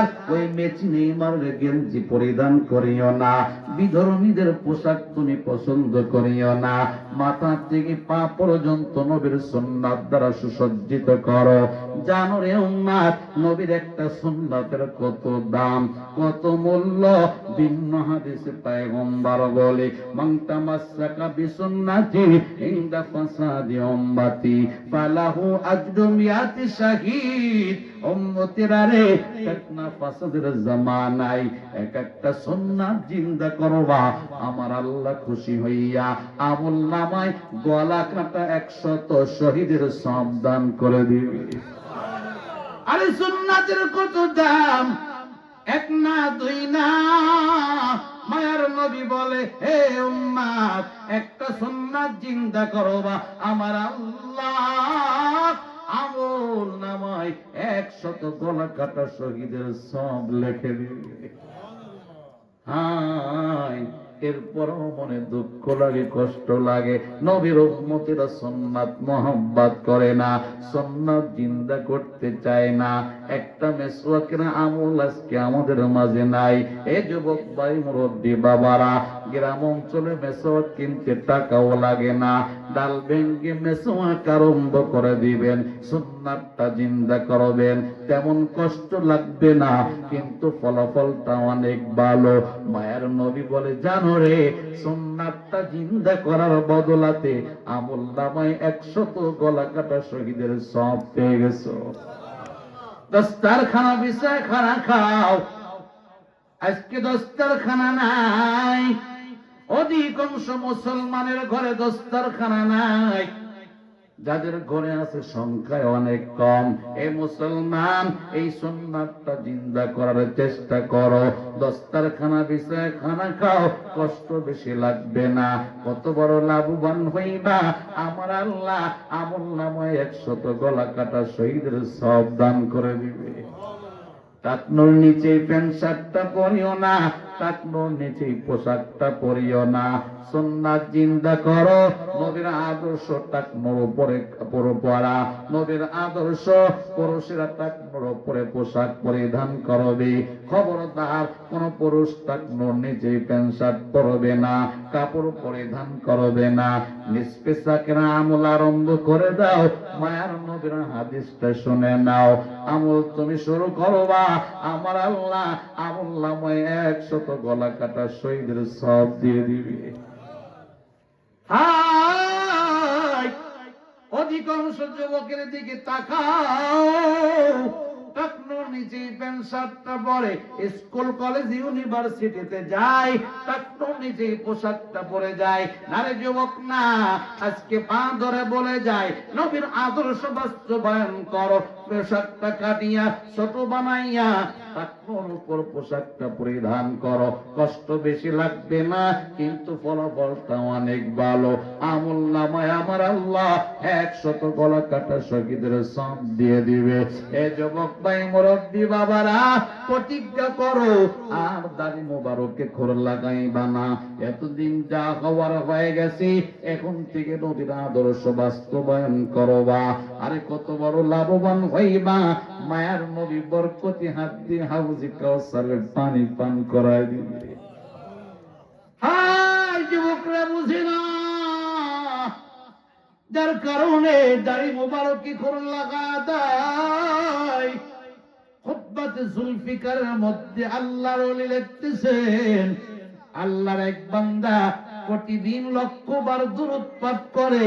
খবরদার ওই মেচি নেইমারের গেঞ্জি পরিধান করিও না, বিধর্মীদের পোশাক তুমি পছন্দ করিও না, মাথা থেকে পা পর্যন্ত নবীর সুন্নাত দ্বারা সুসজ্জিত করো। জানো রে উম্মত, নবীর একটা সুন্নাতের কত দাম, কত মূল্য। ভিন্ন হাদিসে পয়গম্বর বলে, মান তামাসসাকা বিসুন্নতি ইনদা ফাসাদি উম্মতি ফালাহু আজরু মিয়াতি শাহীদ। উম্মতেরা রে, ফিতনা ফাসাদের জামানায় এক একটা সুন্নাত জিন্দা করবা, আমার আল্লাহ খুশি হইয়া আমলনামায় গলা কাটা 100 শহীদের সওয়াব দান করে দিবে। আরে সুন্নাতের কত দাম, এক না দুই না। মায়ার নবী বলে, হে উম্মত, একটা সুন্নাত জিন্দা করবা, আমার আল্লাহ আমল নামায় 100 গলা কাটা শহীদের সওয়াব লিখে দিবে। হায়, এরপরও মনে দুঃখ লাগে, কষ্ট লাগে। নবীর উম্মতেরা সুন্নাত মোহাব্বত করে না, সুন্নাত জিন্দা করতে চায় না। একটা মেসওয়াকের আমল আজকে আমাদের মাঝে নাই। এই যুবক ভাই, মুরব্বী বাবারা, গ্রাম অঞ্চলে মেসওয়াক কিনতে টাকাও লাগে না, ডাল ভেঙ্গে মেসওয়াক আরম্ভ করে দিবেন, সুন্নাতটা জিন্দা করবেন, তেমন কষ্ট লাগবে না, কিন্তু ফলাফলটা অনেক ভালো। মায়ের নবী বলে, জানো রে, সুন্নাতটা জিন্দা করার বদলাতে আমলনামায় 100 গলা কাটা শহীদের সওয়াব পেয়ে গেছো। দস্তারখানা বিছায় খানা খাও, আজকে দস্তারখানা নাই। অধিকাংশ মুসলমানের ঘরে দস্তারখানা নাই, যাদের ঘরে আছে সংখ্যায় অনেক কম। এই মুসলমান, এই সুন্নাতটা জিন্দা করার চেষ্টা করো। দস্তারখানা বিছায় খানা খাও, কষ্ট বেশি লাগবে না, কত বড় লাভবান হইবা। আমার আল্লাহ আমলনামায় 100 গলা কাটা শহীদের সওয়াব দান করে দিবে। টাকনোর নিচে প্যান্ট শার্টটা পরিও না, টাকনোর নিচে পোশাকটা পরিও না। সুন্নাত জিন্দা করো। নবীর আদর্শ টাকনোর উপরে পরা, নবীর আদর্শ পুরুষেরা টাকনোর উপরে পোশাক পরিধান করবে। খবরদার, কোন পুরুষ টাকনোর নিচে প্যান্ট শার্ট পরবে না, কাপড় পরিধান করবে না। নিষ্পেশাকের আমল আরম্ভ করে দাও। মায়ার নবীর হাদিসটা শুনে নাও, আমল তুমি শুরু করবা, আমার আল্লাহ আমলনামায় 100 গলা কাটা শহীদের সওয়াব দিয়ে দিবে। হায়, অধিকাংশ যুবকের দিকে তাকাও, টাকনোর নিচে প্যান্ট শার্টটা পরে, স্কুল কলেজ ইউনিভার্সিটিতে যায়, টাকনোর নিচে পোশাকটা পরে যায়। না রে যুবক, না, আজকে পা ধরে বলে যায়, নবীর আদর্শ বাস্তবায়ন করো। পোশাকটা কাটিয়া ছোট বানাইয়া টাকনোর উপর পোশাকটা পরিধান করো, কষ্ট বেশি লাগবে না, কিন্তু ফলাফলটা অনেক ভালো। আমলনামায় আমার আল্লাহ 100 গলা কাটা শহীদের সওয়াব দিয়ে দিবে। এ যুবক ভাই, মুরব্বী বাবারা, প্রতিজ্ঞা করো, আর দাড়ি মোবারকে খোর লাগাইবা না। এতদিন যা হওয়ার হয়ে গেছে, এখন থেকে নবীর আদর্শ বাস্তবায়ন করবা। আরে কত বড় লাভবান হইবা। মায়ার নবী বরকতি হাত দিয়ে হাউজে কাউসারের পানি পান করায় দিবে। হায় যুবকরা, বুঝে না, যার কারণে দাড়ি মোবারকে খোর লাগা দেয়। খুতবাতে জুলফিকারের মধ্যে আল্লাহর ওলি লিখতেছেন, আল্লাহর এক বান্দা প্রতিদিন 100 বার দুরূদ পাঠ করে।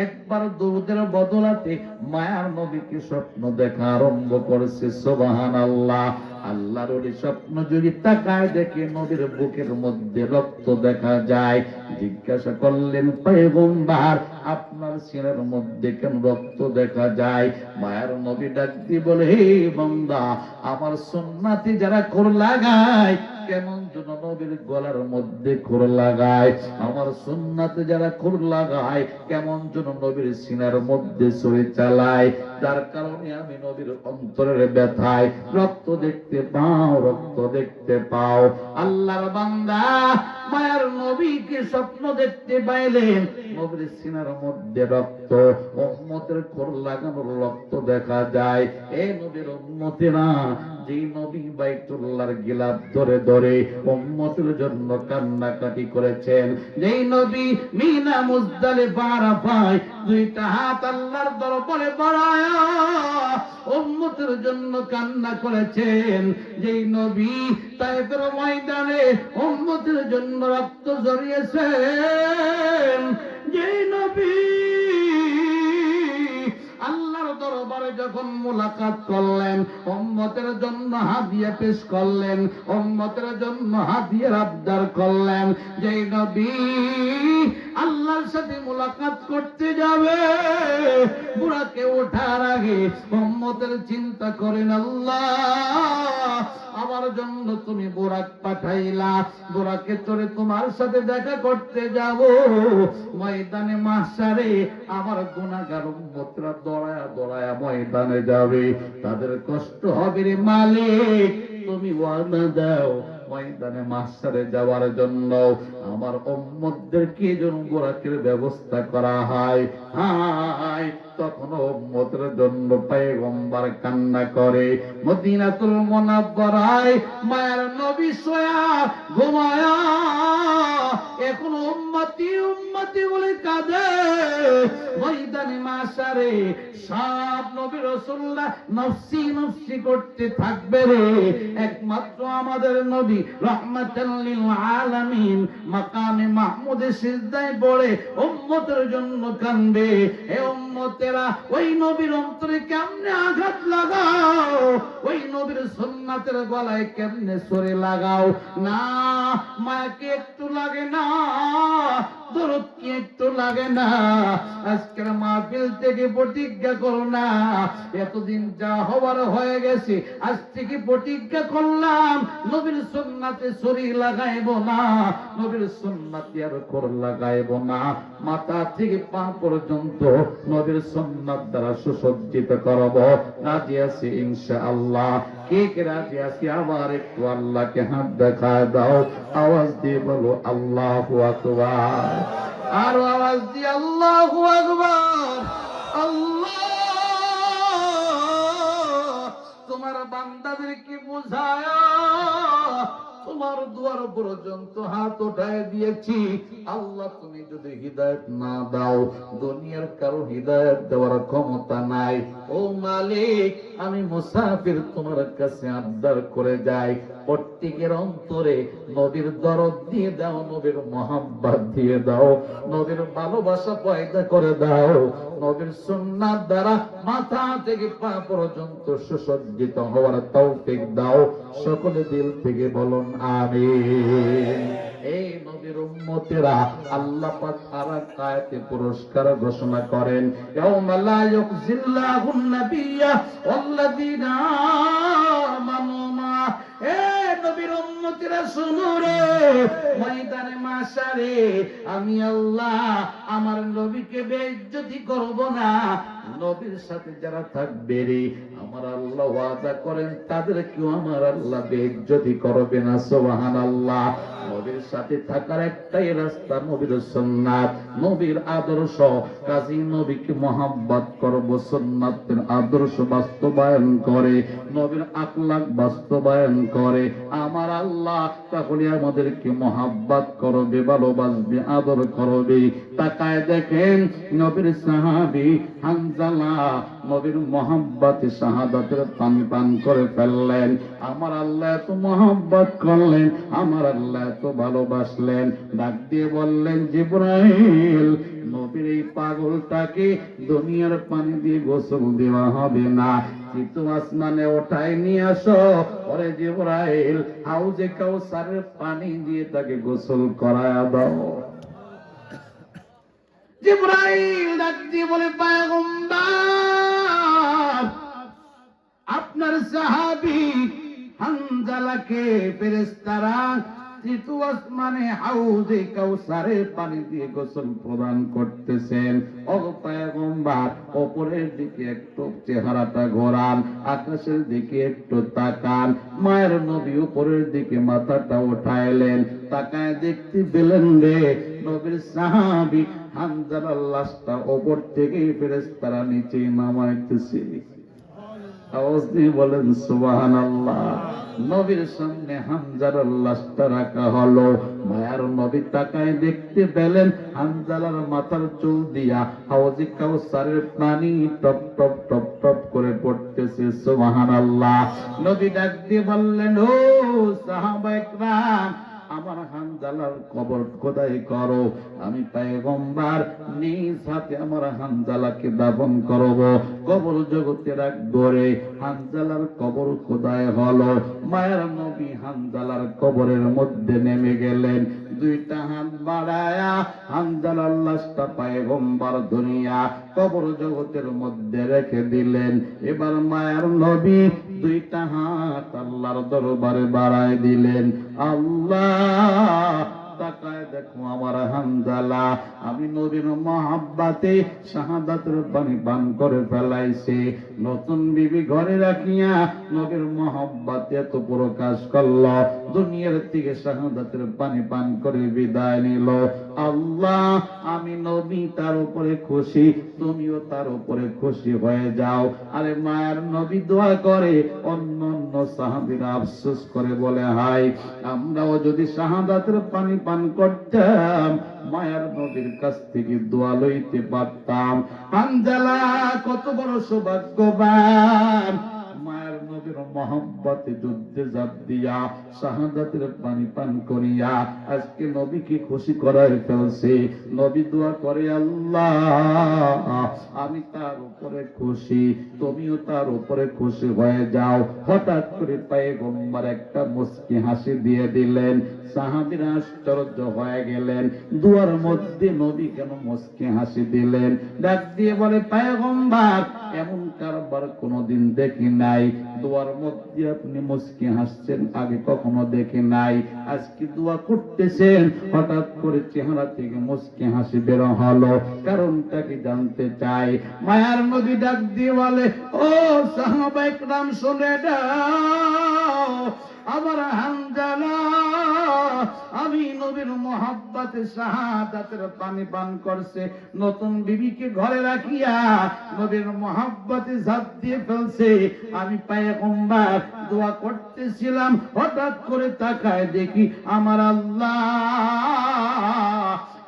একবার দুরূদের বদলাতে মায়ার নবীকে স্বপ্ন দেখা আরম্ভ করেছে। সুবহানাল্লাহ। আল্লাহর ওলি স্বপ্ন যদি তাকায় দেখে নবীর বুকের মধ্যে রক্ত দেখা যায়। জিজ্ঞাসা করলেন, পয়গম্বর, আপনার সিনার মধ্যে কেন রক্ত দেখা যায়? মায়ার নবী ডাক দিয়ে বলে, হে বান্দা, আমার সুন্নাতি যারা খোর লাগায়, কেমন যেন নবীর গলার মধ্যে খোর লাগায়। আমার সুন্নাতে যারা খোর লাগায়, কেমন যেন নবীর সিনার মধ্যে ছুরি চালায়। যার কারণে আমি নবীর অন্তরের ব্যথায় রক্ত দেখতে পাও, রক্ত দেখতে পাও। আল্লাহর বান্দা মায়ার নবীকে স্বপ্ন দেখতে পাইলেন, নবীর সিনার মধ্যে রক্ত, উম্মতের কোর লাগানোর রক্ত দেখা যায়। এই নবীর উম্মতেরা, যেই নবী বাইতুল্লাহর গিলাফ ধরে ধরে উম্মতের জন্য কান্নাকাটি করেছেন, যেই নবী মিনা মুজদালিফা আরাফায় দুইটা হাত আল্লাহর দরবারে বাড়ায়া উম্মতের জন্য কান্না করেছেন, যেই নবী তায়েফের ময়দানে উম্মতের জন্য রক্ত ঝরিয়েছেন, যেই নবী আল্লাহর দরবারে যখন মুলাকাত করলেন, উম্মতের জন্য হাদিয়া পেশ করলেন, উম্মতের জন্য হাদিয়ার আবদার করলেন, যেই নবী আল্লাহর সাথে মুলাকাত করতে যাবে, বুড়াকে ওঠার আগে উম্মতের চিন্তা করেন, আল্লাহ আমার জন্য তুমি বুরাক পাঠাইলা, বুরাকে চড়ে তোমার সাথে দেখা করতে যাব। ময়দানে মাহশারে আমার গুনাহগার উম্মতরা দৌড়ায়া দৌড়ায়া ময়দানে যাবে, তাদের কষ্ট হবে রে মালিক, তুমি ওয়াদা দাও ময়দানে মাহশারে যাওয়ার জন্য আমার উম্মতদেরকে যেন বুরাকের ব্যবস্থা করা হয়। হায়, তখন উম্মতের জন্য পয়গম্বর কান্না করে। মদিনাতুল মুনাওয়ারায় মায়ের নবী সোয়া ঘুমায়া এখন উম্মতি উম্মতি বলে কাঁদে। ময়দানে মাহশারে সব নবী রাসূলুল্লাহ নফসি নফসি করতে থাকবে রে, একমাত্র আমাদের নবী রাহমাতাল লিল আলামিন মাকামে মাহমুদে সিজদায় পড়ে উম্মতের জন্য কাঁদবে। হে উম্মতেরা, ওই নবীর অন্তরে কেমনে আঘাত লাগাও, ওই নবীর সুন্নাতের গলায় কেমনে সরে লাগাও না। মাকে একটু লাগে না, দরদ কি একটু লাগে না? আজকের মাহফিল থেকে প্রতিজ্ঞা করো না, এতদিন যা হবার হয়ে গেছে, আজ থেকে প্রতিজ্ঞা করলাম নবীর সুন্নাতে সরি লাগাইব না, নবীর সুন্নাতে আর কর লাগাইব না। মাথা থেকে পা পর্যন্ত নবীর সুন্নাত দ্বারা সুসজ্জিত করব। রাজি আছি ইনশাআল্লাহ? কে কে রাজি আছি? আবার একটু আল্লাহকে হাত দেখায় দাও, আওয়াজ দিয়ে বলো আল্লাহু আকবার। আর আওয়াজ দিয়ে আল্লাহু আকবার। আল্লাহ তোমার বান্দাদেরকে বুঝায়া তোমার দুয়ার পর্যন্ত হাত উঠায় দিয়েছি। আল্লাহ তুমি যদি হিদায়াত না দাও, দুনিয়ার কারো হিদায়াত দেওয়ার ক্ষমতা নাই। ও মালিক, আমি মুসাফির তোমার কাছে আবদার করে যাই, প্রত্যেকের অন্তরে নবীর দরদ দিয়ে দাও, নবীর মহব্বত দিয়ে দাও, নবীর ভালোবাসা পয়দা করে দাও, নবীর সুন্নাত দ্বারা মাথা থেকে পা পর্যন্ত সুসজ্জিত হওয়ার তৌফিক দাও। সকলে দিল থেকে বলুন আমিন। এই নবীর উম্মতেরা আল্লাহ পাক আয়াতে পুরস্কার ঘোষণা করেন, ইয়াউমা লা ইউযিল্লাহুন নাবিয়্যা ওয়াল্লাযীনা আমানু মা। এ নবীর উম্মতেরা শুনো রে, ময়দানে মাহশারে আমি আল্লাহ আমার নবীকে বেইজ্জতি করব না। নবীর সাথে যারা থাকবে রে, আমার আল্লাহ ওয়াদা করেন তাদেরকেও আমার আল্লাহ বেইজ্জতি করবে না। সুবহানাল্লাহ। নবীর সাথে থাকার একটাই রাস্তা, নবীর সুন্নাত, নবীর আদর্শ। কাজী নবীকে মহব্বত করব, সুন্নাতের আদর্শ বাস্তবায়ন করে, নবীর আখলাক বাস্তবায়ন করে আমার আল্লাহ তাহলে আমাদেরকে মহব্বত করবে, ভালোবাসবে, আদর করবে। তাকায় দেখেন নবীর সাহাবী হানজালা নবীর মহব্বতে শাহাদাতের পান পান করে ফেললেন। আমার আল্লাহ এত মহব্বত করলেন, আমার আল্লাহ এত ভালোবাসলেন, ডাক দিয়ে বললেন, জিবরাইল নবীর এই পাগলটাকে দুনিয়ার পানি দিয়ে গোসল দেওয়া হবে না, কিন্তু আসমানে ওঠায় নিয়ে আসো। ওরে জিবরাইল, হাউজে কাউসারের পানি দিয়ে তাকে গোসল করায়া দাও। জিবরাইল ডাক দিয়ে বলে, পয়গম্বর আপনার সাহাবী হানজালাকে ফেরেশতারা তৃতীয় আসমানে হাউজে কাউসারের পানি দিয়ে গোসল প্রদান করতেছেন। ও পয়গম্বর, উপরের দিকে একটু চেহারাটা ঘোরান, আকাশের দিকে একটু তাকান। মায়ের নবী উপরের দিকে মাথাটা উঠাইলেন, তাকায় দেখতে পেলেন রে নবীর সাহাবী হানজালার লাশটা উপর থেকে ফেরেশতারা নিচে নামাইতেছে। আওয়াজ দিয়ে বলেন সুবহানাল্লাহ। নবীর সামনে হানজালার লাশটা রাখা হলো। মায়ার নবী তাকায় দেখতে পেলেন হানজালার মাথার চুল দিয়া হাউজে কাউসারের পানি টপ টপ টপ টপ করে পড়তেছে। সুবহানাল্লাহ। নবী ডাক দিয়ে বললেন, ও সাহাবায়ে কেরাম, আমার হানজালার কবর খোদাই করো। আমি পয়গম্বর নিজ হাতে আমার হানজালাকে দাফন করব, কবর জগতে রাখবো রে। হানজালার কবর খোদাই হলো। মায়ের নবী হানজালার কবরের মধ্যে নেমে গেলেন। দুইটা হাত বাড়ায়া হানজালার লাশটা পয়গম্বর দুনিয়া কবর জগতের মধ্যে রেখে দিলেন। এবার মায়ের নবী দুইটা হাত আল্লাহর দরবারে বাড়ায় দিলেন। আল্লাহ, তাকায় দেখো আমার হানজালা, আমি নবীর মহব্বতে শাহাদাতের পানি পান করে ফেলাইছে। নতুন বিবি ঘরে রাখিয়া নবীর মহব্বতে এত প্রকাশ করল, দুনিয়ার থেকে শাহাদাতের পানি পান করে বিদায় নিল। আল্লাহ, আমি নবী তার উপরে খুশি, তুমিও তার উপরে খুশি হয়ে যাও। আরে মায়ের নবী দোয়া করে, অন্য অন্য সাহাবীরা আফসোস করে বলে, হায় আমরাও যদি শাহাদাতের পানি পান করতাম, মায়ার নবীর কাছ থেকে দোয়া লইতে পারতাম। হানজালা কত বড় সৌভাগ্যবান, মায়ের নবীর মহব্বতে যুদ্ধে ঝাঁপ দিয়া শাহাদাতের পানি পান করিয়া আজকে নবীকে খুশি করায় ফেলছে। নবী দোয়া করে, আল্লাহ আমি তার উপরে খুশি, তুমিও তার উপরে খুশি হয়ে যাও। হঠাৎ করে পয়গম্বর একটা মুস্কি হাসি দিয়ে দিলেন। সাহাবীরা আশ্চর্য হয়ে গেলেন, দুয়ার মধ্যে নবী কেন মুস্কি হাসি দিলেন? ডাক দিয়ে বলে, পয়গম্বর এমন কারবার কোনোদিন দেখি নাই, দুয়ার মধ্যে আপনি মুস্কি হাসছেন, আগে কখনো দেখি নাই। আজকে দোয়া করতেছেন, হঠাৎ করে চেহারা থেকে মুস্কি হাসি বের হলো, কারণটা কি জানতে চাই। মায়ার নবী ডাক দিয়ে বলে, ও সাহাবায়ে কেরাম শুনে দাও, আমার হানজালা আমি নবীর মহব্বতে শাহাদাতের পানি পান করছে, নতুন বিবিকে ঘরে রাখিয়া নবীর মহব্বতে ঝাঁপ দিয়ে ফেলছে। আমি পয়গম্বর দোয়া করতেছিলাম, হঠাৎ করে তাকায় দেখি আমার আল্লাহ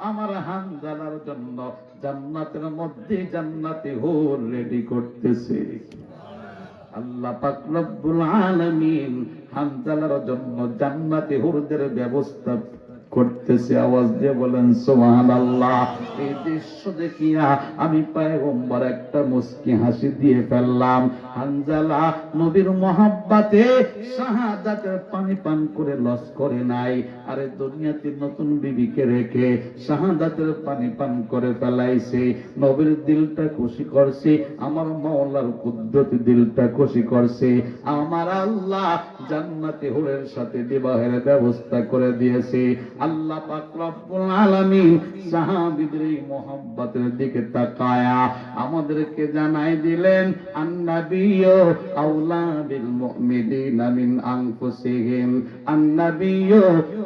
আমার হানজালার জন্য জান্নাতের মধ্যে জান্নাতে হুর রেডি করতেছে। আল্লাহ পাক রব্বুল আলামিন হানজালার জন্য জান্নাতে হুরদের ব্যবস্থা করতেছে। আওয়াজ দিয়ে বলেন সুবহানাল্লাহ। এই দৃশ্য দেখিয়া আমি পয়গম্বর একটা মুস্কি হাসি দিয়ে ফেললাম। হানজালা নবীর মহব্বতে শাহাদাতের পানি পান করে লস করে নাই, আরে দুনিয়াতে নতুন বিবিকে রেখে শাহাদাতের পানি পান করে ফেলাইছে। নবীর দিলটা খুশি করছে, আমার মাওলার কুদরতি দিলটা খুশি করছে। আমার আল্লাহ জান্নাতে হুরের সাথে বিবাহের ব্যবস্থা করে দিয়েছে। আল্লাহ পাক রব্বুল আলামিন সাহাবীদের এই মহব্বতের দিকে তাকায়া আমাদেরকে জানাই দিলেন, আন-নাবিয়্যু আওলা বিল মুমিনিনা মিন আনফুসিহিম, আন-নাবিয়্যু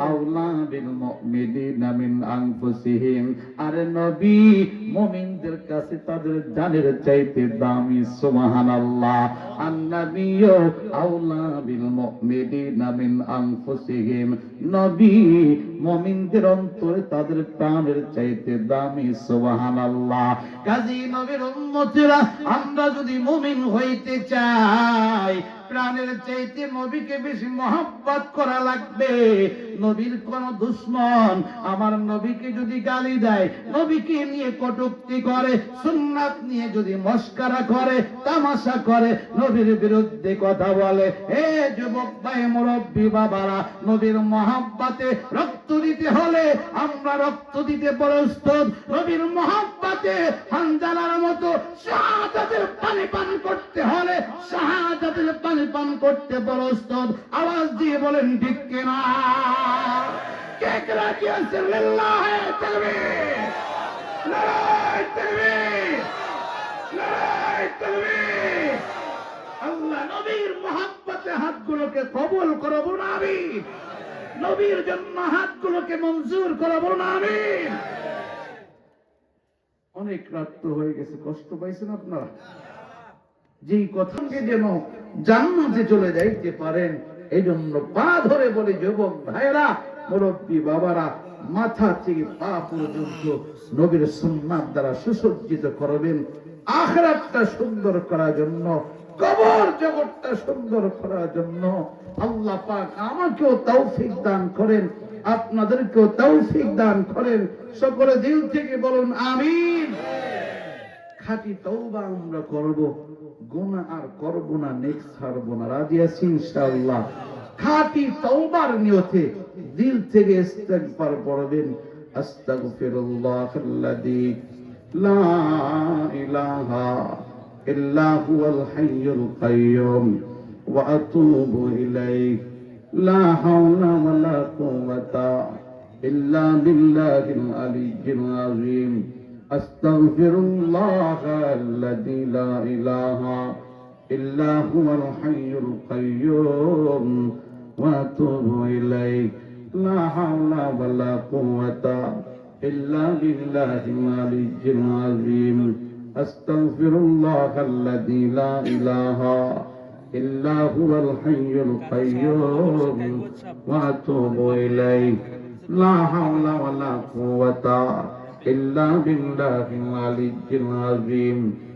আওলা বিল মুমিনিনা মিন আনফুসিহিম। আরে নবী মুমিনদের কাছে তাদের জানের চাইতে দামি। সুবহানাল্লাহ। আন-নাবিয়্যু আওলা বিল মুমিনিনা মিন আনফুসিহিম, নবী মুমিনদের অন্তরে তাদের প্রাণের চাইতে দামি। সুবহানাল্লাহ। কাজী নবীর উম্মতেরা আমরা যদি মুমিন হইতে চাই, প্রাণের চাইতে নবীকে বেশি মহব্বত করা লাগবে। নবীর কোন দুশমন আমার নবীকে যদি গালি দেয়, নবীকে নিয়ে কটূক্তি করে, সুন্নাত নিয়ে যদি মস্করা করে, তামাশা করে, নবীর বিরুদ্ধে কথা বলে, হে যুবক ভাই মুরব্বী বাবারা, নবীর মহব্বতে রক্ত দিতে হলে আমরা রক্ত দিতে প্রস্তুত। নবীর মহব্বতে হানজালার মতো শাহাদাতের পানি পান করতে হলে শাহাদাতের পানি পান করতে প্রস্তুত। আওয়াজ দিয়ে বলেন ঠিক কিনা? কে কে রাজি আছেন লিল্লাহে তাকবীর নারায়ে তাকবীর নারায়ে তাকবীর আল্লাহ নবীর মহব্বতে হাতগুলোকে কবুল করো বলুন আমিন নবীর জন্য হাতগুলোকে মঞ্জুর করো বলুন আমিন অনেক রাত হয়ে গেছে কষ্ট পাইছেন আপনারা যেই কথাকে যেন জান্নাতে চলে যাইতে পারেন এই জন্য পা ধরে বলে যুবক ভাইরা মুরব্বী বাবারা মাথা থেকে পা পর্যন্ত নবীর সুন্নাত দ্বারা সুসজ্জিত করবেন আখিরাতটা সুন্দর করার জন্য কবর জগৎটা সুন্দর করার জন্য আল্লাহ পাক আমাকেও তৌফিক দান করেন আপনাদেরকেও তৌফিক দান করেন সকলে দিল থেকে বলুন আমিন খাঁটি তওবা আমরা করব গুনাহ আর করব না নেক ছাড়ব না রাজি আছি ইনশাআল্লাহ খাঁটি তওবার নিয়তে দিল থেকে ইস্তিগফার পড়বেন আস্তাগফিরুল্লাহাল্লাযী লা ইলাহা ইল্লা হুয়াল হাইয়ুল কাইয়্যুম ওয়া আতুবু ইলাইহি লা হাওলা ওয়ালা কুওয়াতা ইল্লা বিল্লাহিল আলিয়্যিল আযীম أستغفر الله الذي لا إله إلا هو الحي القيوم وأتوب إليه لا حول ولا قوة إلا بالله العلي العظيم أستغفر الله الذي لا إله إلا هو الحي القيوم وأتوب إليه لا حول ولا قوة إلا بالله العلي العظيم